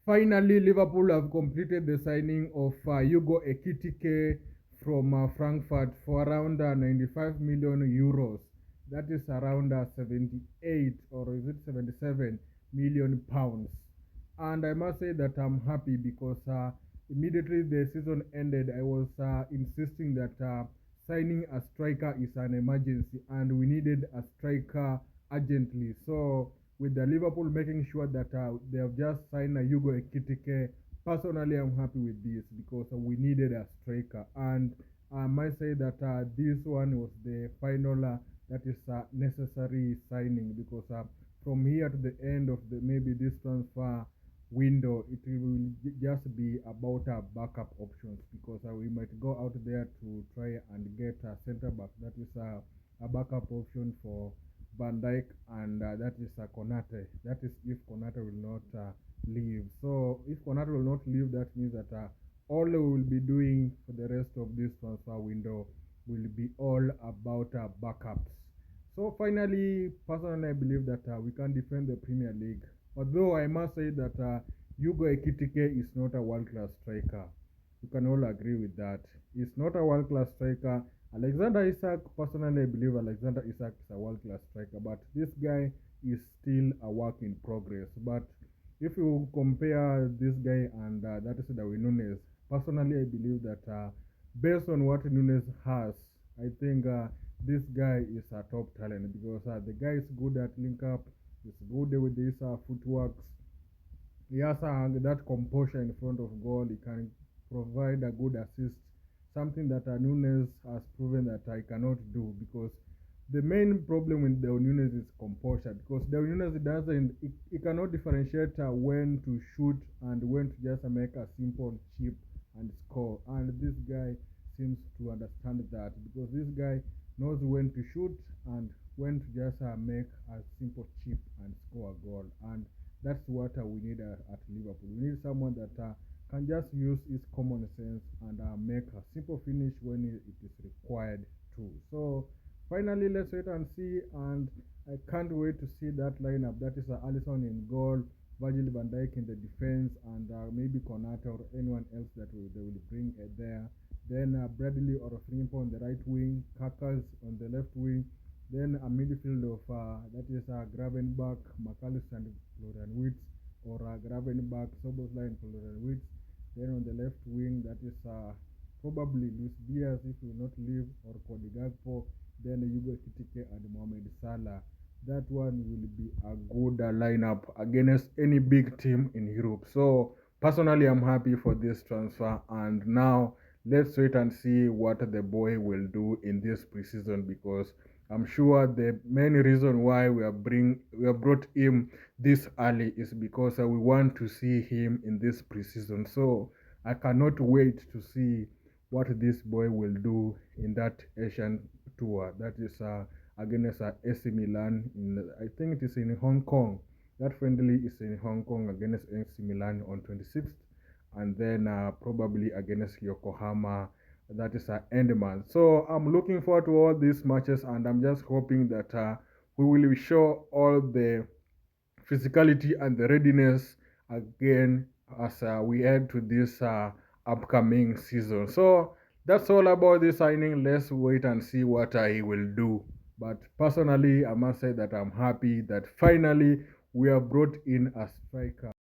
Finally, Liverpool have completed the signing of Hugo Ekitike from Frankfurt for around 95 million euros. That is around 78 or is it 77 million pounds. And I must say that I'm happy because immediately the season ended, I was insisting that signing a striker is an emergency and we needed a striker urgently. So with the Liverpool making sure that they have just signed a Hugo Ekitike. Personally, I'm happy with this because we needed a striker, and I might say that this one was the final that is necessary signing because from here to the end of the maybe this transfer window, it will just be about backup options because we might go out there to try and get a center back that is a backup option for Van Dijk, and that is Konate. That is if Konate will not leave. So if Konate will not leave, that means that all we will be doing for the rest of this transfer window will be all about backups. So finally, personally, I believe that we can defend the Premier League. Although I must say that Hugo Ekitike is not a world-class striker. You can all agree with that. He's not a world-class striker. Alexander Isak, personally, I believe Alexander Isak is a world-class striker, but this guy is still a work in progress. But if you compare this guy and that is Darwin Nunes, personally, I believe that based on what Nunes has, I think this guy is a top talent because the guy is good at link up, he's good with his footwork, he has that composure in front of goal. He can provide a good assist, something that Nunes has proven that I cannot do because the main problem with the Nunes is composure because the Nunes doesn't, he cannot differentiate when to shoot and when to just make a simple chip and score. And this guy seems to understand that because this guy knows when to shoot and when to just make a simple chip and score a goal. And that's what we need at Liverpool. We need someone that can just use his common sense and make a simple finish when it is required to. So finally, let's wait and see. And I can't wait to see that lineup. That is Alisson in goal, Virgil van Dijk in the defense, and maybe Konate or anyone else that they will bring there. Then Bradley or Frimpo on the right wing, Kakas on the left wing. Then a midfield of that is Gravenberch, McAllister, and Florian Wirtz, or Gravenberch, Soboslai, and Florian Wirtz. Then on the left wing, that is probably Luis Diaz if he will not leave, or Cody Gakpo. Then Hugo Ekitike and Mohamed Salah. That one will be a good lineup against any big team in Europe. So personally, I'm happy for this transfer, and now let's wait and see what the boy will do in this preseason because I'm sure the main reason why we have brought him this early is because we want to see him in this preseason. So I cannot wait to see what this boy will do in that Asian tour. That is against AC Milan. I think it is in Hong Kong. That friendly is in Hong Kong against AC Milan on 26th, and then probably against Yokohama. That is end month. So I'm looking forward to all these matches, and I'm just hoping that we will show all the physicality and the readiness again as we head to this upcoming season. So that's all about this signing. Let's wait and see what he will do. But personally, I must say that I'm happy that finally we have brought in a striker.